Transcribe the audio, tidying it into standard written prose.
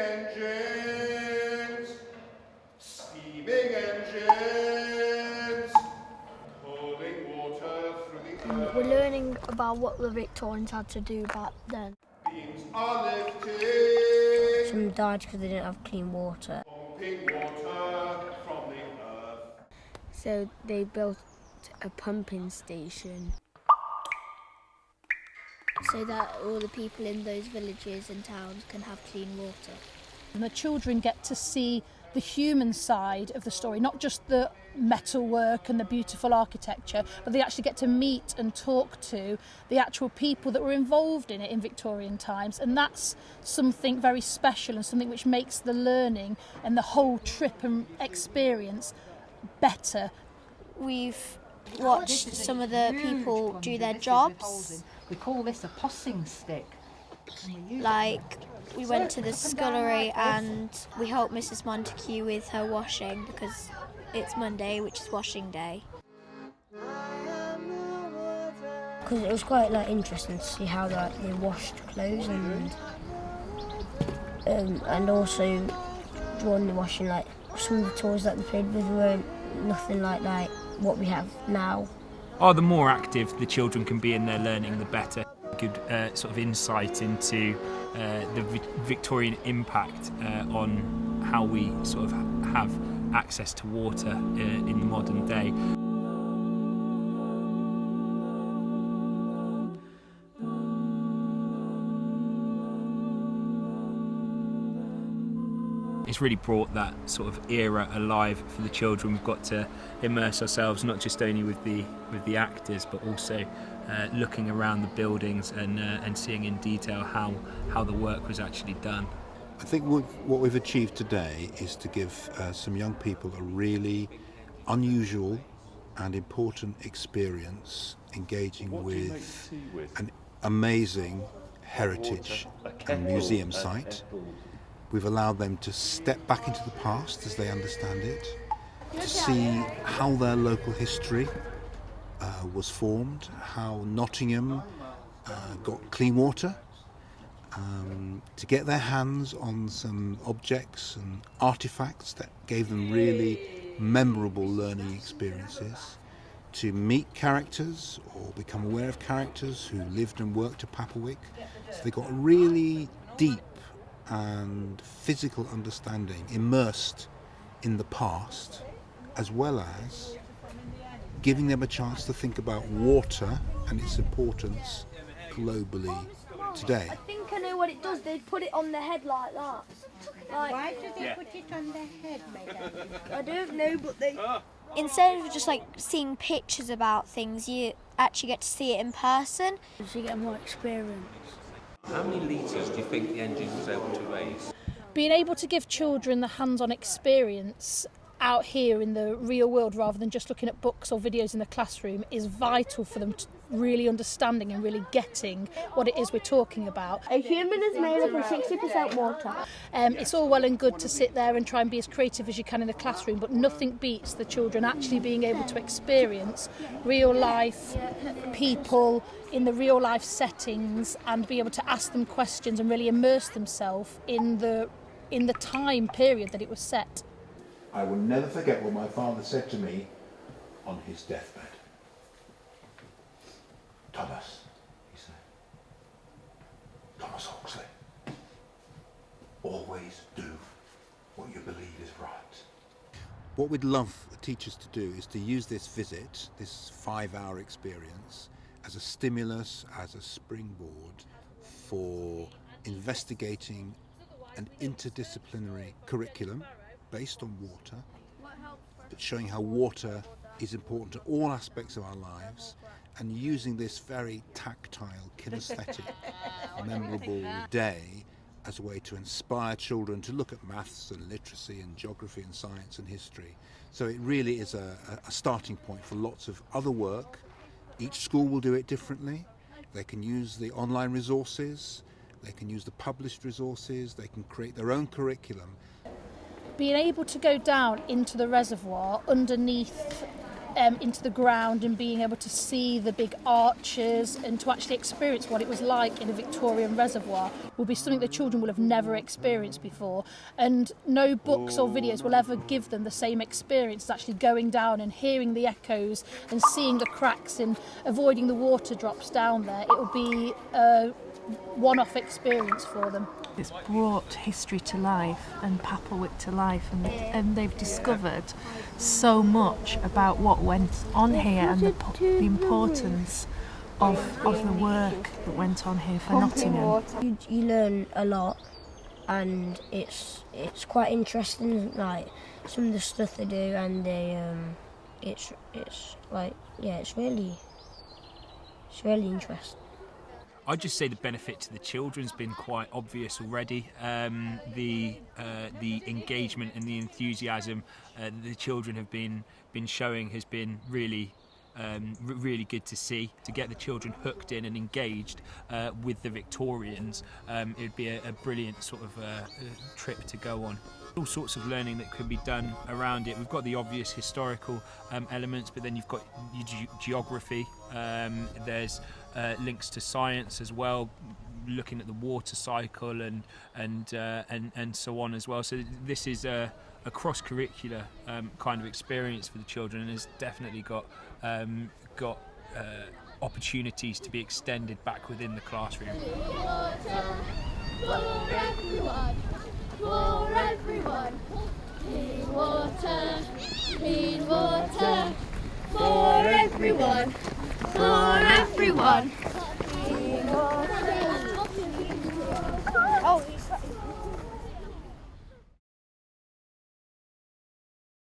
engines, steaming engines, pulling water through the earth. We're learning about what the Victorians had to do back then. Beams are lifted. Some died because they didn't have clean water. Pumping water from the earth. So they built a pumping station so that all the people in those villages and towns can have clean water. And the children get to see the human side of the story, not just the metalwork and the beautiful architecture, but they actually get to meet and talk to the actual people that were involved in it in Victorian times, and that's something very special and something which makes the learning and the whole trip and experience better. We've watched some of the people do their jobs. We call this a possing stick. Like, we went to the scullery and we helped Mrs. Montague with her washing because it's Monday, which is washing day. Because it was quite interesting to see how they washed clothes and also during the washing, some of the toys that they played with weren't nothing like what we have now. The more active the children can be in their learning, the better. Good sort of insight into the Victorian impact on how we sort of have access to water in the modern day. It's really brought that sort of era alive for the children. We've got to immerse ourselves not just only with the actors, but also looking around the buildings and seeing in detail how the work was actually done. I think what we've achieved today is to give some young people a really unusual and important experience engaging with an amazing heritage and museum site. We've allowed them to step back into the past as they understand it, to see how their local history was formed, how Nottingham got clean water, to get their hands on some objects and artifacts that gave them really memorable learning experiences, to meet characters or become aware of characters who lived and worked at Papplewick. So they got a really deep and physical understanding immersed in the past, as well as giving them a chance to think about water and its importance globally today. I think I know what it does. They put it on their head like that. Why do they put it on their head, Megan? I don't know, but they... Instead of just seeing pictures about things, you actually get to see it in person. So you get more experience. How many litres do you think the engine was able to raise? Being able to give children the hands-on experience out here in the real world rather than just looking at books or videos in the classroom is vital for them to really understanding and really getting what it is we're talking about. A human is made up of 60% water. It's all well and good to sit there and try and be as creative as you can in the classroom, but nothing beats the children actually being able to experience real life people in the real life settings and be able to ask them questions and really immerse themselves in the time period that it was set. I will never forget what my father said to me on his deathbed. Thomas, he said, Thomas Oxley, always do what you believe is right. What we'd love the teachers to do is to use this visit, this 5-hour experience, as a stimulus, as a springboard for investigating an interdisciplinary curriculum based on water, but showing how water is important to all aspects of our lives, and using this very tactile, kinesthetic, memorable day as a way to inspire children to look at maths and literacy and geography and science and history. So it really is a starting point for lots of other work. Each school will do it differently. They can use the online resources, they can use the published resources, they can create their own curriculum. Being able to go down into the reservoir underneath into the ground and being able to see the big arches and to actually experience what it was like in a Victorian reservoir will be something the children will have never experienced before, and no books or videos will ever give them the same experience as actually going down and hearing the echoes and seeing the cracks and avoiding the water drops down there. It will be a one-off experience for them. It's brought history to life and Papplewick to life, and they've discovered so much about what went on here and the importance of the work that went on here for Nottingham. You learn a lot, and it's quite interesting, like some of the stuff they do, and it's like, yeah, it's really interesting. I'd just say the benefit to the children's been quite obvious already. The engagement and the enthusiasm the children have been showing has been really good to see. To get the children hooked in and engaged with the Victorians, it would be a brilliant sort of trip to go on. All sorts of learning that can be done around it. We've got the obvious historical elements, but then you've got your geography. There's links to science as well, looking at the water cycle and so on as well. So this is a cross-curricular kind of experience for the children, and has definitely got opportunities to be extended back within the classroom. For everyone, clean water, clean water, for everyone, for everyone.